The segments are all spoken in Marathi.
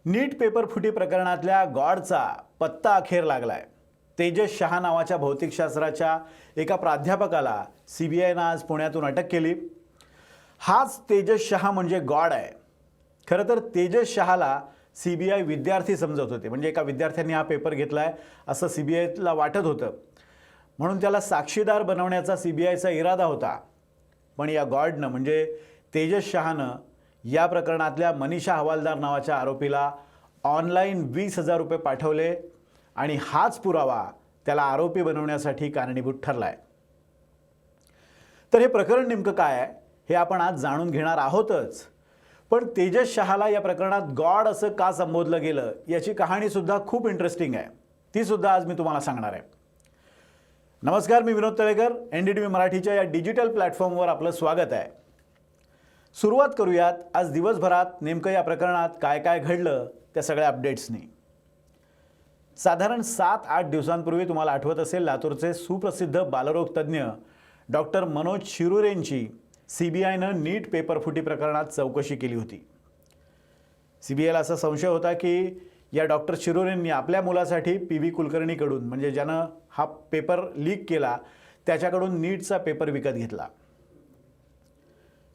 नीट पेपर फुटी प्रकरणातल्या गॉडचा पत्ता अखेर लागलाय। तेजस शहा नावाच्या भौतिकशास्त्राच्या एका प्राध्यापकाला सीबीआयनं आज पुण्यातून अटक केली। हाच तेजस शहा म्हणजे गॉड आहे। खरं तर तेजस शहाला सीबीआय विद्यार्थी समजत होते, म्हणजे एका विद्यार्थ्यांनी हा पेपर घेतलाय असं सीबीआयला वाटत होतं, म्हणून त्याला साक्षीदार बनवण्याचा सीबीआयचा इरादा होता। पण या गॉडनं म्हणजे तेजस शहानं या प्रकरणातल्या मनीषा हवालदार नावाच्या आरोपीला ऑनलाईन 20,000 रुपये पाठवले आणि हाच पुरावा त्याला आरोपी बनवण्यासाठी कारणीभूत ठरलाय। तर हे प्रकरण नेमकं काय आहे हे आपण आज जाणून घेणार आहोतच, पण तेजस शहाला या प्रकरणात गॉड असं का संबोधलं गेलं याची कहाणी सुद्धा खूप इंटरेस्टिंग आहे। ती सुद्धा आज मी तुम्हाला सांगणार आहे। नमस्कार, मी विनोद तळेकर। एनडीटीव्ही मराठीच्या या डिजिटल प्लॅटफॉर्मवर आपलं स्वागत आहे। सुरुवात करूयात आज दिवसभरात नेमकं या प्रकरणात काय काय घडलं त्या सगळ्या अपडेट्सनी। साधारण 7-8 दिवसांपूर्वी तुम्हाला आठवत असेल, लातूरचे सुप्रसिद्ध बालरोग तज्ज्ञ डॉक्टर मनोज शिरुरेंची सीबीआयनं नीट पेपर फुटी प्रकरणात चौकशी केली होती। सीबीआयला असा संशय होता की या डॉक्टर शिरुरेंनी आपल्या मुलासाठी पी.व्ही. कुलकर्णीकडून, म्हणजे ज्यानं हा पेपर लीक केला, त्याच्याकडून नीटचा पेपर विकत घेतला।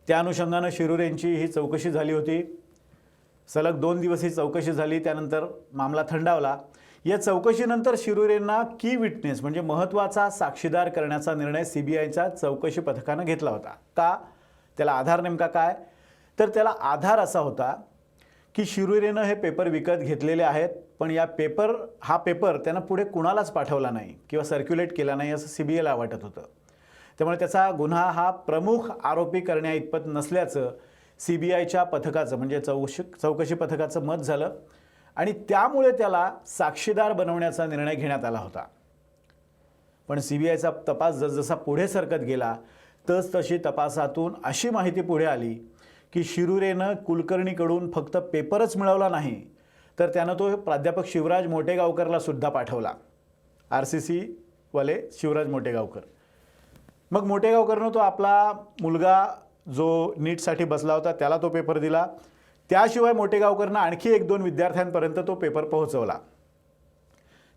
त्या अनुषंगानं शिरुरेंची ही चौकशी झाली होती। सलग 2 दिवस ही चौकशी झाली, त्यानंतर मामला थंडावला। या चौकशीनंतर शिरुरेंना की विटनेस म्हणजे महत्त्वाचा साक्षीदार करण्याचा निर्णय सीबीआयच्या चौकशी पथकानं घेतला होता। का? त्याला आधार नेमका काय? तर त्याला आधार असा होता की शिरुरेनं हे पेपर विकत घेतलेले आहेत, पण हा पेपर त्यानं पुढे कुणालाच पाठवला नाही किंवा सर्क्युलेट केला नाही असं सीबीआयला वाटत होतं। त्यामुळे त्याचा गुन्हा हा प्रमुख आरोपी करण्याइतपत नसल्याचं सीबीआयच्या पथकाचं म्हणजे चौकशी पथकाचं मत झालं आणि त्यामुळे त्याला साक्षीदार बनवण्याचा निर्णय घेण्यात आला होता। पण सीबीआयचा तपास जसजसा पुढे सरकत गेला तसतशी तपासातून अशी माहिती पुढे आली की शिरुरेनं कुलकर्णीकडून फक्त पेपरच मिळवला नाही, तर त्यानं तो प्राध्यापक शिवराज मोटेगावकरला सुद्धा पाठवला। RCC वाले शिवराज मोटेगावकर। मग मोटेगावकरनं तो आपला मुलगा जो नीटसाठी बसला होता त्याला तो पेपर दिला। त्याशिवाय मोटेगावकरनं आणखी 1-2 विद्यार्थ्यांपर्यंत तो पेपर पोहोचवला।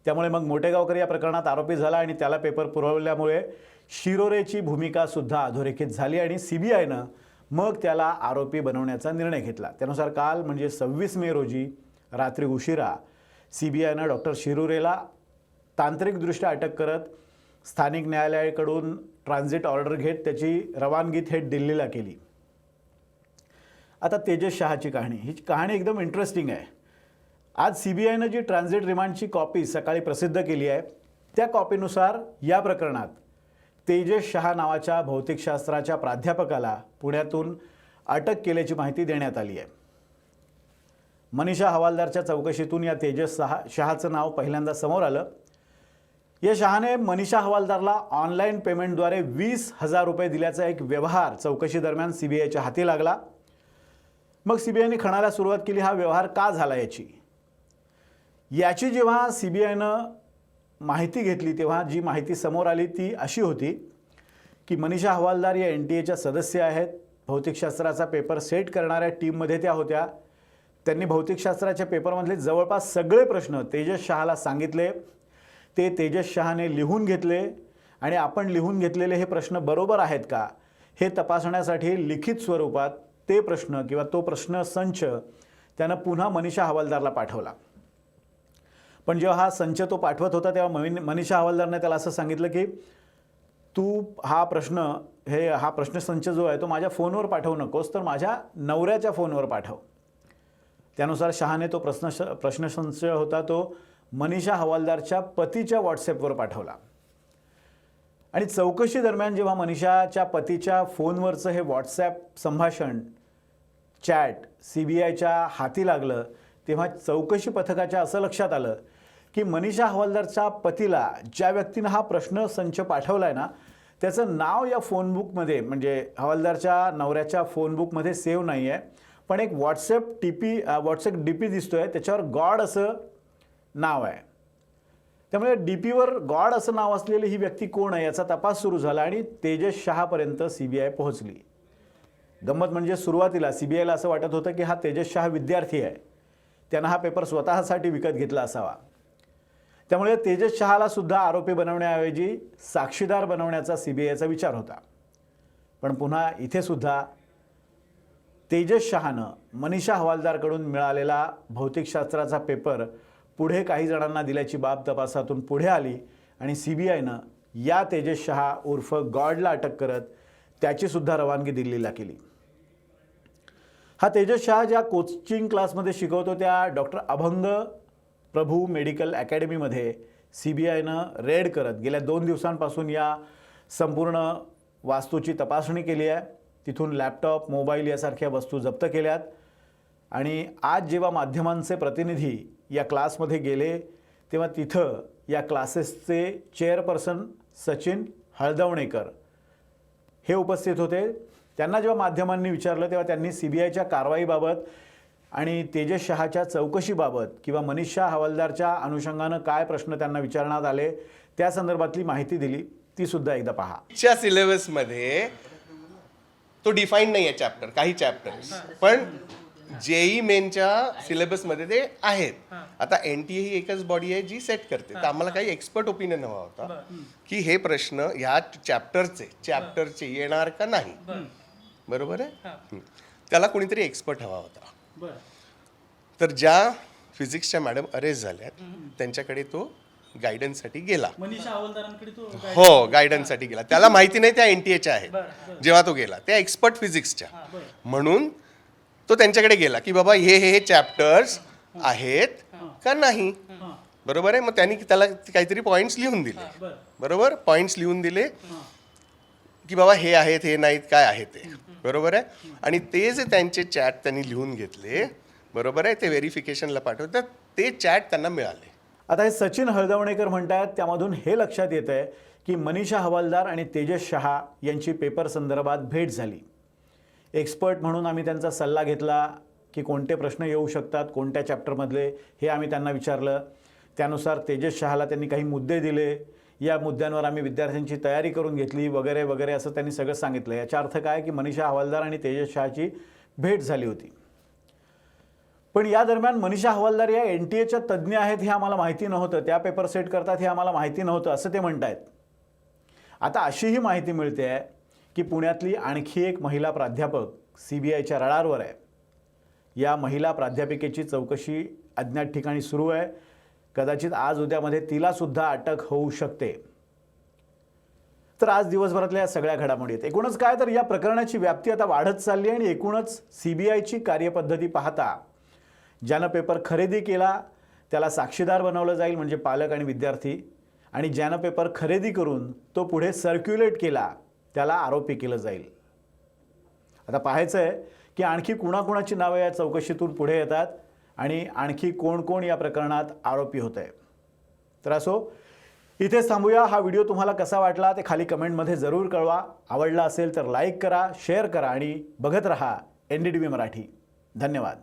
त्यामुळे मग मोटेगावकर या प्रकरणात आरोपी झाला आणि त्याला पेपर पुरवल्यामुळे शिरोरेची भूमिका सुद्धा अधोरेखित झाली आणि सीबीआयनं मग त्याला आरोपी बनवण्याचा निर्णय घेतला। त्यानुसार काल म्हणजे 26 मे रोजी रात्री उशिरा सीबीआयनं डॉक्टर शिरुरेला तांत्रिकदृष्ट्या अटक करत स्थानिक न्यायालयाकडून ट्रान्झिट ऑर्डर घेत त्याची रवानगी थेट दिल्लीला केली। आता तेजस शहाची ही कहाणी एकदम इंटरेस्टिंग आहे। आज सीबीआयनं जी ट्रान्झिट रिमांडची कॉपी सकाळी प्रसिद्ध केली आहे, त्या कॉपीनुसार या प्रकरणात तेजस शहा नावाच्या भौतिकशास्त्राच्या प्राध्यापकाला पुण्यातून अटक केल्याची माहिती देण्यात आली आहे। मनीषा हवालदारच्या चौकशीतून या तेजस शहाचं नाव पहिल्यांदा समोर आलं। या शहाने मनीषा हवालदारला ऑनलाईन पेमेंटद्वारे 20,000 रुपये दिल्याचा एक व्यवहार चौकशी दरम्यान सीबीआयच्या हाती लागला। मग सीबीआयने खणायला सुरुवात केली हा व्यवहार का झाला याची जेव्हा सीबीआयनं माहिती घेतली तेव्हा जी माहिती समोर आली ती अशी होती की मनीषा हवालदार या NTA सदस्य आहेत। भौतिकशास्त्राचा पेपर सेट करणाऱ्या टीममध्ये त्या होत्या। त्यांनी भौतिकशास्त्राच्या पेपरमधले जवळपास सगळे प्रश्न तेजस शहाला सांगितले। ते तेजस शहाने लिहून घेतले आणि आपण लिहून घेतलेले हे प्रश्न बरोबर आहेत का हे तपासण्यासाठी लिखित स्वरूपात ते प्रश्न किंवा तो प्रश्न संच त्यानं पुन्हा मनीषा हवालदारला पाठवला। पण जेव्हा हा संच तो पाठवत होता तेव्हा मनीषा हवालदारने त्याला असं सांगितलं की तू हा प्रश्नसंच जो आहे तो माझ्या फोनवर पाठवू नकोस, तर माझ्या नवऱ्याच्या फोनवर पाठव। त्यानुसार शहाने तो प्रश्नसंच होता तो मनीषा हवालदारच्या पतीच्या व्हॉट्सॲपवर पाठवला आणि चौकशी दरम्यान जेव्हा मनीषाच्या पतीच्या फोनवरचं हे व्हॉट्सॲप संभाषण चॅट सीबीआयच्या हाती लागलं तेव्हा चौकशी पथकाच्या असं लक्षात आलं की मनीषा हवालदारच्या पतीला ज्या व्यक्तीनं हा प्रश्नसंच पाठवलाय ना, त्याचं नाव या फोनबुकमध्ये म्हणजे हवालदारच्या नवऱ्याच्या फोनबुकमध्ये सेव्ह नाही आहे, पण एक व्हॉट्सॲप डीपी दिसतोय, त्याच्यावर गॉड असं नाव आहे। त्यामुळे डीपीवर गॉड असं नाव असलेली ही व्यक्ती कोण आहे याचा तपास सुरू झाला आणि तेजस शहापर्यंत सीबीआय पोहोचली। गंमत म्हणजे सुरुवातीला सीबीआयला असं वाटत होतं की हा तेजस शहा विद्यार्थी आहे, त्यानं हा पेपर स्वतःसाठी विकत घेतला असावा. त्यामुळे तेजस शहाला सुद्धा आरोपी बनवण्याऐवजी साक्षीदार बनवण्याचा CBIचा विचार होता. पण पुन्हा इथे सुद्धा तेजस शहानं मनीषा हवालदारकडून मिळालेला भौतिकशास्त्राचा पेपर पुढे काही जणांना दिल्याची बाब तपासातून पुढे आली आणि CBIनं या तेजस शहा उर्फ गॉडला अटक करत त्याची सुद्धा रवानगी दिल्लीला केली. हा तेजस शहा ज्या कोचिंग क्लासमध्ये शिकवतो त्या डॉक्टर अभंग प्रभू मेडिकल अकॅडमीमध्ये CBIनं रेड करत गेल्या 2 दिवसांपासून या संपूर्ण वास्तूची तपासणी केली आहे. तिथून लॅपटॉप, मोबाईल यासारख्या वस्तू जप्त केल्यात आणि आज जेव्हा माध्यमांचे प्रतिनिधी या क्लासमध्ये गेले तेव्हा तिथं या क्लासेसचे चेअरपर्सन सचिन हळदवणेकर हे उपस्थित होते. त्यांना जेव्हा माध्यमांनी विचारलं तेव्हा त्यांनी CBIच्या कारवाईबाबत आणि तेजस शहाच्या चौकशीबाबत किंवा मनीषा हवालदारच्या अनुषंगानं काय प्रश्न त्यांना विचारण्यात आले त्या संदर्भातली माहिती दिली. ती सुद्धा एकदा पहा. च्या सिलेबसमध्ये तो डिफाईन नाही आहे चॅप्टर, काही चॅप्टर्स, पण JEE मेनच्या सिलेबसमध्ये ते आहेत. आता NTA ही एकच बॉडी आहे जी सेट करते. तर आम्हाला काही एक्सपर्ट ओपिनियन हवा होता की हे प्रश्न ह्या चॅप्टरचे येणार का नाही. बरोबर आहे. त्याला कोणीतरी एक्सपर्ट हवा होता. तर ज्या फिजिक्सच्या मॅडम अरेस्ट झाल्यात त्यांच्याकडे तो गायडन्ससाठी गेला. मनीषा हवालदारांकडे तो हो, गायडन्ससाठी गेला. त्याला माहिती नाही त्या NTAच्या आहेत. जेव्हा तो गेला त्या एक्सपर्ट फिजिक्सच्या, म्हणून तो त्यांच्याकडे गेला की बाबा हे चॅप्टर्स आहेत का नाही. बरोबर आहे. मग त्यांनी त्याला काहीतरी पॉईंट्स लिहून दिले. बरोबर, पॉईंट्स लिहून दिले की बाबा हे आहेत, हे नाहीत, काय आहे ते. बरोबर आहे. आणि ते जे त्यांचे चॅट त्यांनी लिहून घेतले, बरोबर आहे, ते व्हेरिफिकेशनला पाठवतात. ते चॅट त्यांना मिळाले. आता हे सचिन हळदवणेकर म्हणतात त्यामधून हे लक्षात येत आहे की मनीषा हवालदार आणि तेजस शहा यांची पेपर संदर्भात भेट झाली. एक्सपर्ट म्हणून आम्ही त्यांचा सल्ला घेतला की कोणते प्रश्न येऊ शकतात, कोणत्या चॅप्टरमधले, हे आम्ही त्यांना विचारलं. त्यानुसार तेजस शहाला त्यांनी काही मुद्दे दिले. या मुद्द्यांवर आम्ही विद्यार्थ्यांची तयारी करून घेतली वगैरे वगैरे असं त्यांनी सगळं सांगितलं. याचा अर्थ काय की मनीषा हवालदार आणि तेजस शहाची भेट झाली होती. पण या दरम्यान मनीषा हवालदार या NTAच्या तज्ज्ञ आहेत हे आम्हाला माहिती नव्हतं, त्या पेपर सेट करतात हे आम्हाला माहिती नव्हतं असं ते म्हणत आहेत. आता अशीही माहिती मिळते आहे की पुण्यातली आणखी एक महिला प्राध्यापक CBIच्या रडारवर आहे. या महिला प्राध्यापिकेची चौकशी अज्ञात ठिकाणी सुरू आहे. कदाचित आज उद्यामध्ये तिला सुद्धा अटक होऊ शकते. तर आज दिवसभरातल्या या सगळ्या घडामोडी आहेत. एकूणच काय तर या प्रकरणाची व्याप्ती आता वाढत चालली आहे आणि एकूणच CBIची कार्यपद्धती पाहता ज्यानं पेपर खरेदी केला त्याला साक्षीदार बनवलं जाईल म्हणजे पालक आणि विद्यार्थी, आणि ज्यानं पेपर खरेदी करून तो पुढे सर्क्युलेट केला त्याला आरोपी केलं जाईल. आता पाहायचं आहे की आणखी कुणाकुणाची नावं या चौकशीतून पुढे येतात आणि आणखी कोण कोण या प्रकरणात आरोपी होत आहे. तर असो, इथेच थांबूया. हा व्हिडिओ तुम्हाला कसा वाटला ते खाली कमेंटमध्ये जरूर कळवा. आवडला असेल तर लाईक करा, शेअर करा आणि बघत रहा NDTV मराठी. धन्यवाद.